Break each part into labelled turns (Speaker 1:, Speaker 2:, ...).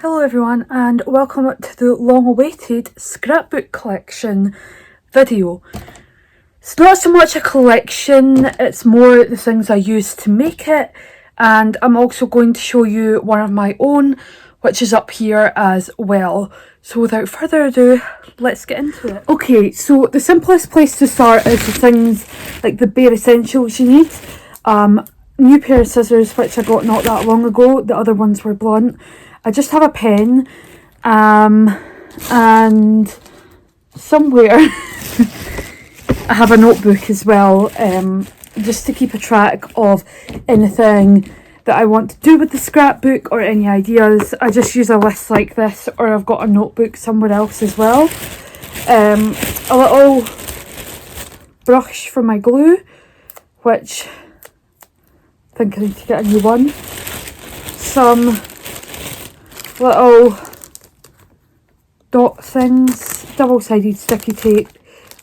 Speaker 1: Hello everyone and welcome to the long-awaited scrapbook collection video. It's not so much a collection, it's more the things I use to make it, and I'm also going to show you one of my own which is up here as well. So without further ado, let's get into it. Okay, so the simplest place to start is the things like the bare essentials you need. New pair of scissors which I got not that long ago, the other ones were blunt. I just have a pen, and somewhere I have a notebook as well, just to keep a track of anything that I want to do with the scrapbook or any ideas. I just use a list like this, or I've got a notebook somewhere else as well. A little brush for my glue, which I think I need to get a new one. Some little dot things, double-sided sticky tape.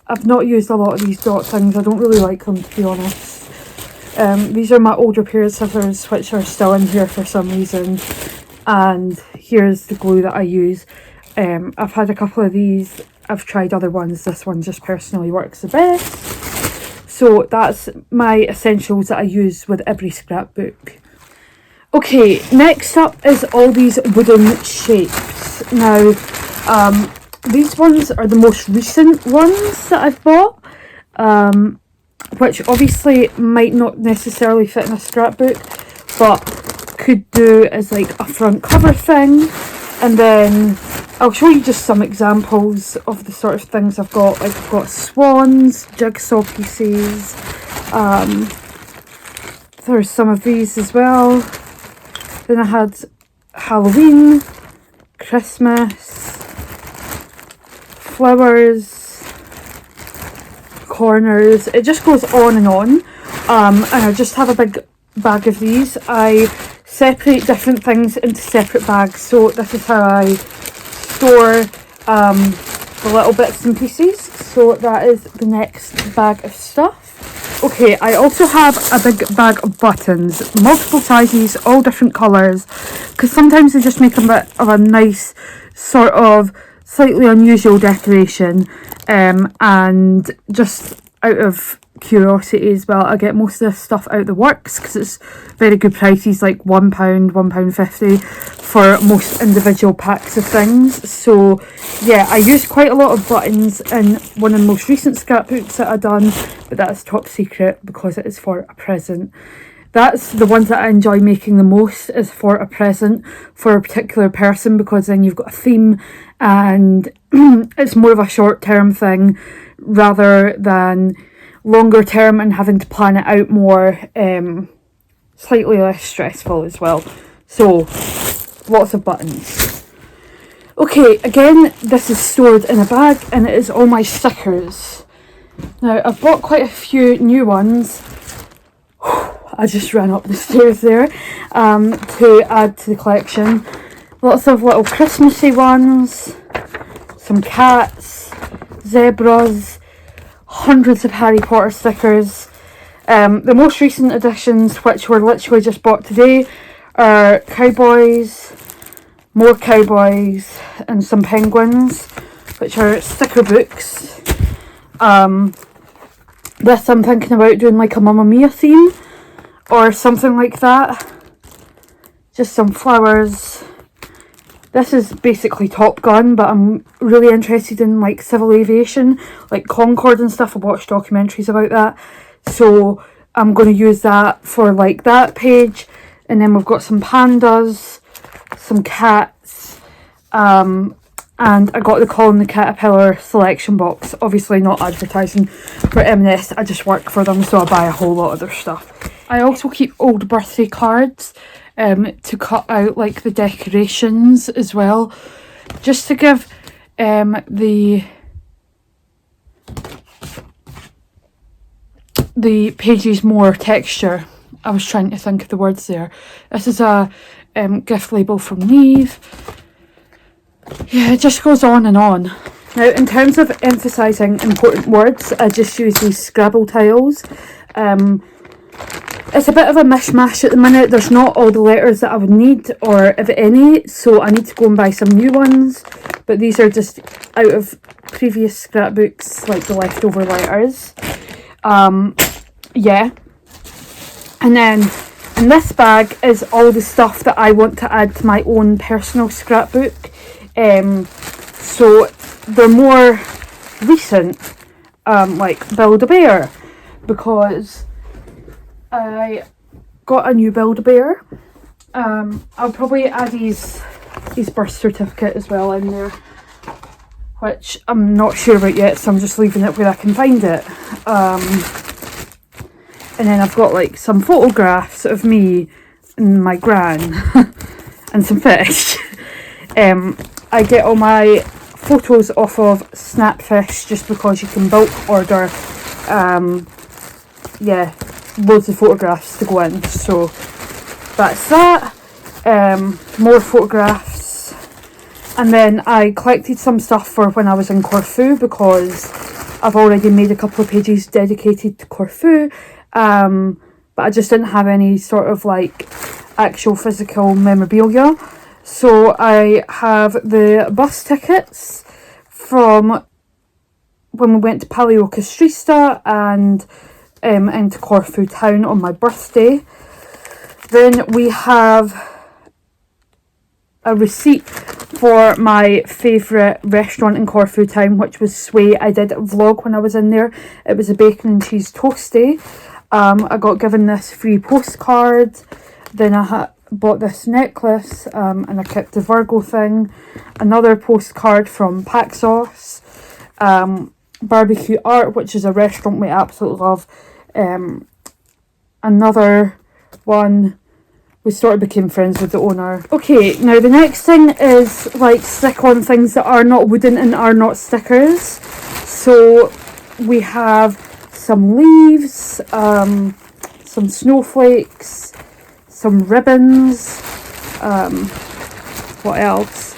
Speaker 1: I've not used a lot of these dot things, I don't really like them to be honest. These are my older pair of scissors which are still in here for some reason, and here's the glue that I use. I've had a couple of these, I've tried other ones, this one just personally works the best. So that's my essentials that I use with every scrapbook. Okay, next up is all these wooden shapes. Now, these ones are the most recent ones that I've bought, which obviously might not necessarily fit in a scrapbook, but could do as like a front cover thing. And then I'll show you just some examples of the sort of things I've got. Like I've got swans, jigsaw pieces, there's some of these as well. Then I had Halloween, Christmas, flowers, corners. It just goes on and on. And I just have a big bag of these. I separate different things into separate bags. So this is how I store the little bits and pieces. So that is the next bag of stuff. Okay, I also have a big bag of buttons, multiple sizes, all different colours, because sometimes they just make a bit of a nice sort of slightly unusual decoration, and just out of curiosity as well, I get most of this stuff out the works because it's very good prices, like £1, £1.50 for most individual packs of things. So yeah, I used quite a lot of buttons in one of the most recent scrapbooks that I've done, but that's top secret because it is for a present. That's the ones that I enjoy making the most, is for a present for a particular person, because then you've got a theme and it's more of a short-term thing rather than longer term and having to plan it out more, slightly less stressful as well. So lots of buttons. Okay, again, this is stored in a bag and it is all my stickers. Now I've bought quite a few new ones. I just ran up the stairs there, to add to the collection. Lots of little Christmassy ones, some cats, zebras, hundreds of Harry Potter stickers. The most recent additions, which were literally just bought today, are cowboys, more cowboys, and some penguins, which are sticker books. This I'm thinking about doing like a Mamma Mia theme or something like that. Just some flowers. This is basically Top Gun, but I'm really interested in like civil aviation, like Concorde and stuff. I've watched documentaries about that, so I'm going to use that for like that page. And then we've got some pandas, some cats, and I got the Colin the Caterpillar selection box. Obviously not advertising for M&S, I just work for them, so I buy a whole lot of their stuff. I also keep old birthday cards to cut out like the decorations as well, just to give the pages more texture. I was trying to think of the words there. This is a gift label from Neve. Yeah, it just goes on and on. Now, in terms of emphasising important words, I just use these Scrabble tiles. it's a bit of a mishmash at the minute. There's not all the letters that I would need, or if any, so I need to go and buy some new ones. But these are just out of previous scrapbooks, like the leftover letters. Yeah. And then in this bag is all the stuff that I want to add to my own personal scrapbook. So they're more recent, like Build-A-Bear, because I got a new Build-A-Bear. I'll probably add his birth certificate as well in there, which I'm not sure about yet, so I'm just leaving it where I can find it. And then I've got like some photographs of me and my gran and some fish. I get all my photos off of Snapfish just because you can bulk order yeah, loads of photographs to go in. So that's that. More photographs. And then I collected some stuff for when I was in Corfu, because I've already made a couple of pages dedicated to Corfu. But I just didn't have any sort of like actual physical memorabilia. So I have the bus tickets from when we went to Paleocastrista and into Corfu town on my birthday. Then we have a receipt for my favourite restaurant in Corfu town, which was Sway. I did a vlog when I was in there. It was a bacon and cheese toastie. I got given this free postcard. Then I bought this necklace and I kept the Virgo thing. Another postcard from Paxos. Barbecue Art, which is a restaurant we absolutely love. Another one, we sort of became friends with the owner. Okay, now the next thing is like stick-on things that are not wooden and are not stickers. So we have some leaves, some snowflakes, some ribbons, what else?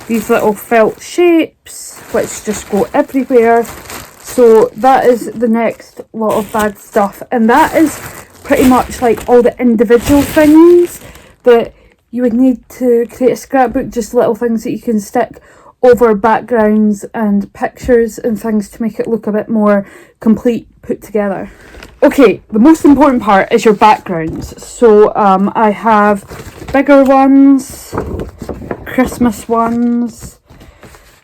Speaker 1: These little felt shapes, which just go everywhere. So that is the next lot of bag stuff, and that is pretty much like all the individual things that you would need to create a scrapbook, just little things that you can stick over backgrounds and pictures and things to make it look a bit more complete, put together. Okay, the most important part is your backgrounds. So I have bigger ones, Christmas ones.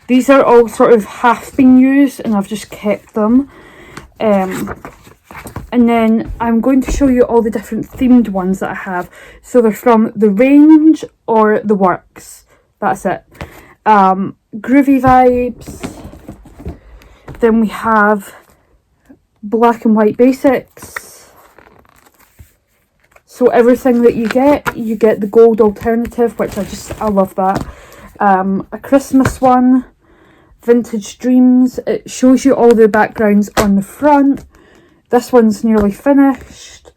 Speaker 1: These are all sort of half been used and I've just kept them. And then I'm going to show you all the different themed ones that I have. So they're from the range or the works. That's it. Groovy vibes. Then we have black and white basics. So everything that you get the gold alternative, which I love that. A Christmas one, vintage dreams. It shows you all the backgrounds on the front. This one's nearly finished.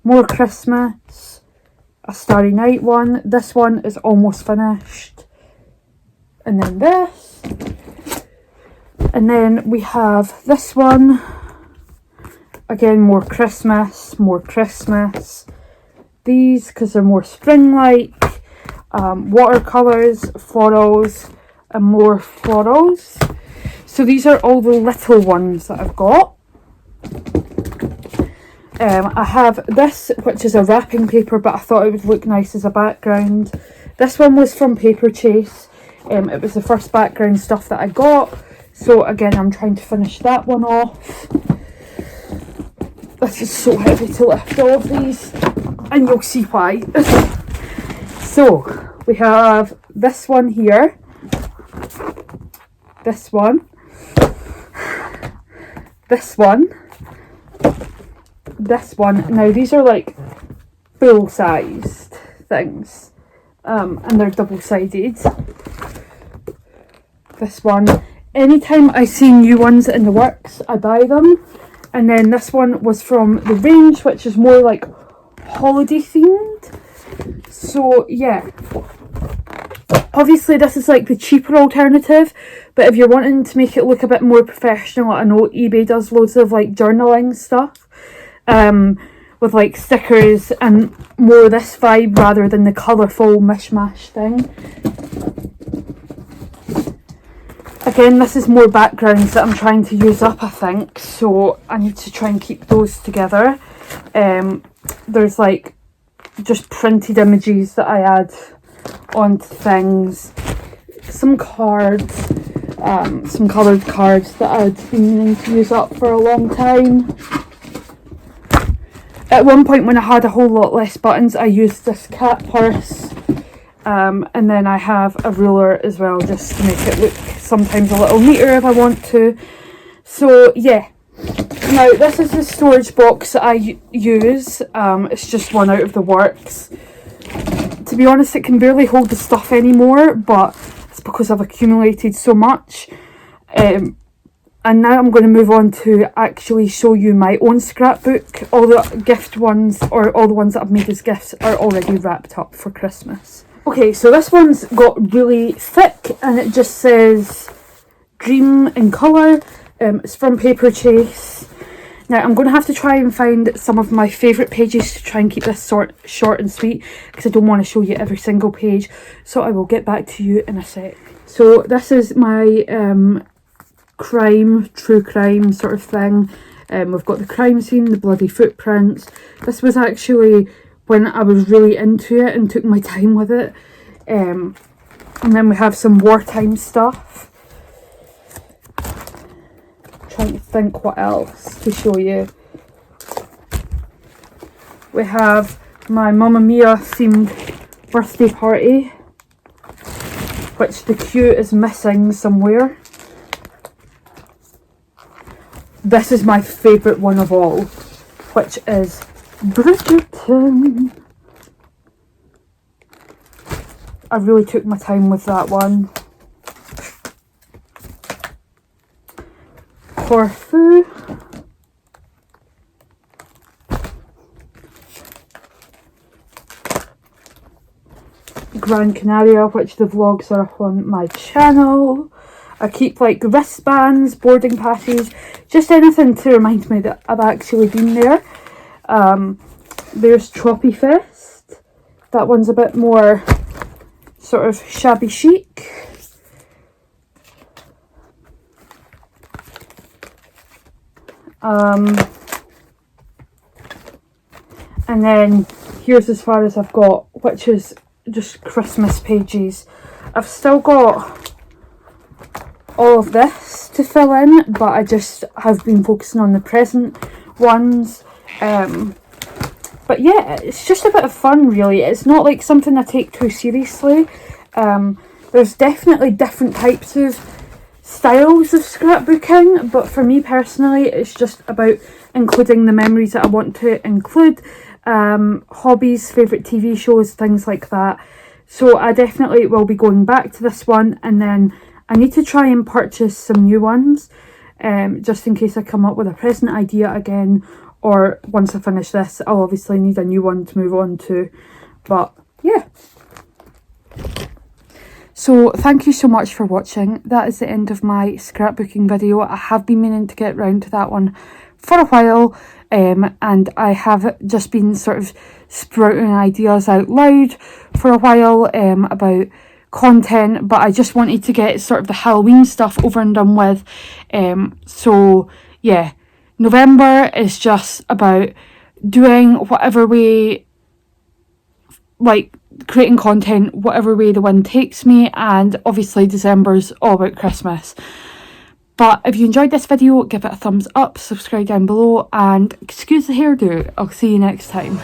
Speaker 1: More Christmas. A Starry Night one. This one is almost finished. And then this. And then we have this one. Again, more Christmas, more Christmas. These, because they're more spring-like. Watercolours, florals, and more florals. So these are all the little ones that I've got. I have this, which is a wrapping paper, but I thought it would look nice as a background. This one was from Paper Chase. It was the first background stuff that I got. So again, I'm trying to finish that one off. This is so heavy to lift all of these, and you'll see why. So we have this one here. This one. This one. This one. Now these are like full-sized things, and they're double-sided. This one. Anytime I see new ones in the works, I buy them. And then this one was from the range, which is more like holiday themed. So yeah, obviously this is like the cheaper alternative, but if you're wanting to make it look a bit more professional, I know eBay does loads of like journaling stuff. with like stickers and more this vibe rather than the colourful mishmash thing. Again, this is more backgrounds that I'm trying to use up, I think, so I need to try and keep those together. There's like just printed images that I add onto things, some cards, some coloured cards that I'd been meaning to use up for a long time. At one point when I had a whole lot less buttons, I used this cat purse, and then I have a ruler as well, just to make it look sometimes a little neater if I want to. So yeah, now this is the storage box that I use. It's just one out of the works. To be honest, it can barely hold the stuff anymore, but it's because I've accumulated so much. And now I'm going to move on to actually show you my own scrapbook. All the gift ones, or all the ones that I've made as gifts, are already wrapped up for Christmas. Okay, so this one's got really thick and it just says Dream in colour. It's from Paper Chase. Now I'm going to have to try and find some of my favourite pages to try and keep this short and sweet, because I don't want to show you every single page. So I will get back to you in a sec. So this is my true crime sort of thing. We've got the crime scene, the bloody footprints. This was actually when I was really into it and took my time with it. And then we have some wartime stuff. Trying to think what else to show you. We have my Mamma Mia themed birthday party, which the queue is missing somewhere. This is my favourite one of all, which is Bridgerton. I really took my time with that one. Corfu. Gran Canaria, which the vlogs are up on my channel. I keep like wristbands, boarding passes, just anything to remind me that I've actually been there. There's Troppy Fest. That one's a bit more sort of shabby chic. And then here's as far as I've got, which is just Christmas pages. I've still got all of this to fill in, but I just have been focusing on the present ones. But yeah, it's just a bit of fun really. It's not like something I take too seriously. There's definitely different types of styles of scrapbooking, but for me personally it's just about including the memories that I want to include, hobbies, favourite TV shows, things like that. So I definitely will be going back to this one, and then I need to try and purchase some new ones, just in case I come up with a present idea again, or once I finish this I'll obviously need a new one to move on to. But yeah. So thank you so much for watching. That is the end of my scrapbooking video. I have been meaning to get round to that one for a while, and I have just been sort of sprouting ideas out loud for a while about content, but I just wanted to get sort of the Halloween stuff over and done with. So yeah, November is just about doing whatever way, like creating content whatever way the wind takes me, and obviously December's all about Christmas. But if you enjoyed this video, give it a thumbs up, subscribe down below, and excuse the hairdo. I'll see you next time.